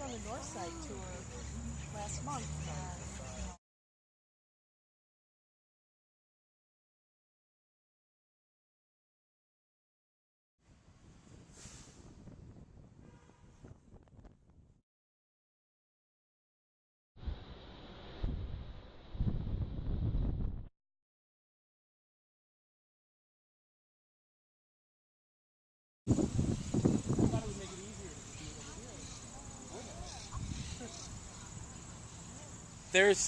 on the North Side tour last month.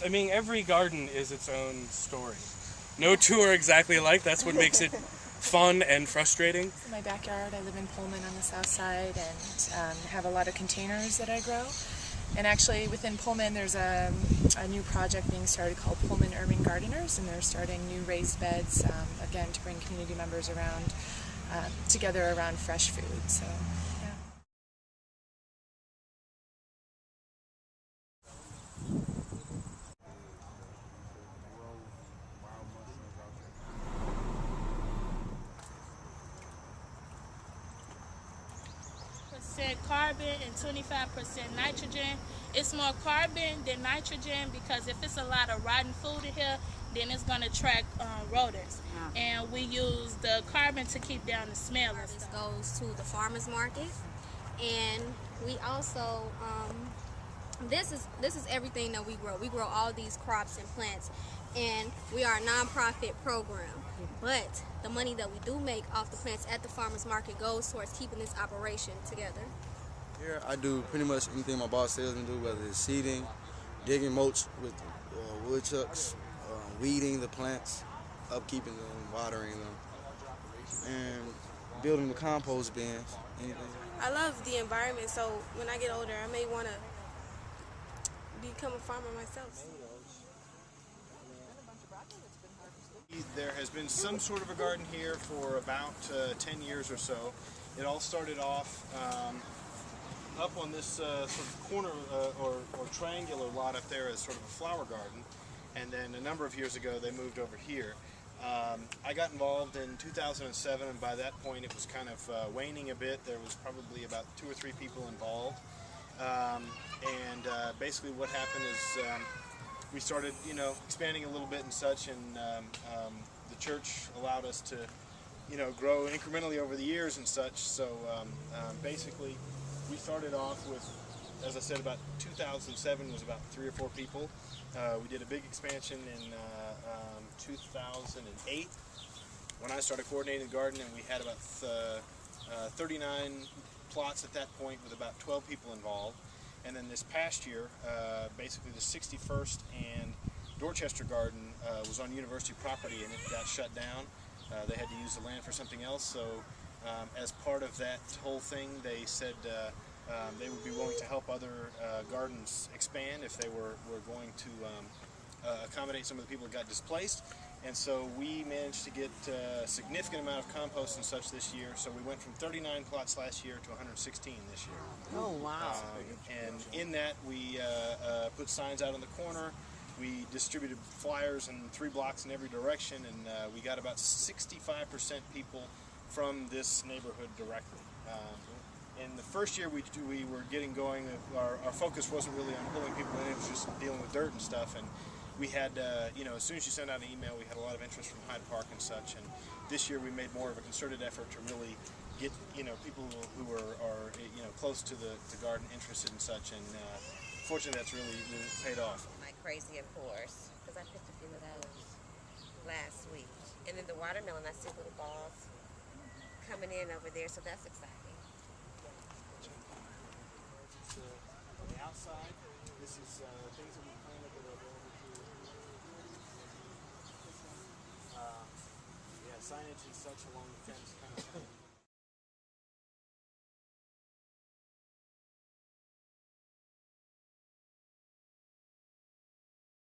I mean, every garden is its own story. No two are exactly alike. That's what makes it fun and frustrating. In my backyard, I live in Pullman on the south side and have a lot of containers that I grow. And actually within Pullman there's a new project being started called Pullman Urban Gardeners, and they're starting new raised beds, again, to bring community members around together around fresh food. So, yeah. Carbon and 25% nitrogen. It's more carbon than nitrogen because if it's a lot of rotten food in here, then it's going to attract rodents. And we use the carbon to keep down the smell. This goes to the farmers market, and we also this is everything that we grow. We grow all these crops and plants, and we are a non-profit program. But the money that we do make off the plants at the farmers market goes towards keeping this operation together. Here I do pretty much anything my boss tells me to do, whether it's seeding, digging mulch with woodchucks, weeding the plants, upkeeping them, watering them, and building the compost bins, anything. I love the environment, so when I get older I may want to become a farmer myself. There has been some sort of a garden here for about 10 years or so. It all started off up on this sort of corner or triangular lot up there as sort of a flower garden, and then a number of years ago they moved over here. I got involved in 2007, and by that point it was kind of waning a bit. There was probably about 2 or 3 people involved, and basically what happened is we started, expanding a little bit and such, and the church allowed us to, grow incrementally over the years and such. So basically, we started off with, as I said, about 2007 was about 3 or 4 people. We did a big expansion in 2008 when I started coordinating the garden, and we had about 39 plots at that point with about 12 people involved. And then this past year, basically the 61st and Dorchester Garden was on university property, and it got shut down. They had to use the land for something else, so as part of that whole thing, they said they would be willing to help other gardens expand if they were going to accommodate some of the people that got displaced. And so we managed to get a significant amount of compost and such this year. So we went from 39 plots last year to 116 this year. Oh, wow. And in that, we put signs out on the corner. We distributed flyers in 3 blocks in every direction, and we got about 65% people from this neighborhood directly. In the first year we were getting going, our focus wasn't really on pulling people in, it was just dealing with dirt and stuff. And we had, as soon as you sent out an email, we had a lot of interest from Hyde Park and such. And this year we made more of a concerted effort to really get, people who are close to the garden interested and such. And fortunately, that's really paid off. My crazy of course, because I picked a few of those last week. And then the watermelon, I see little balls coming in over there, so that's exciting. On the outside, this is things that we planted that are available to signage and such along the fence kind of thing.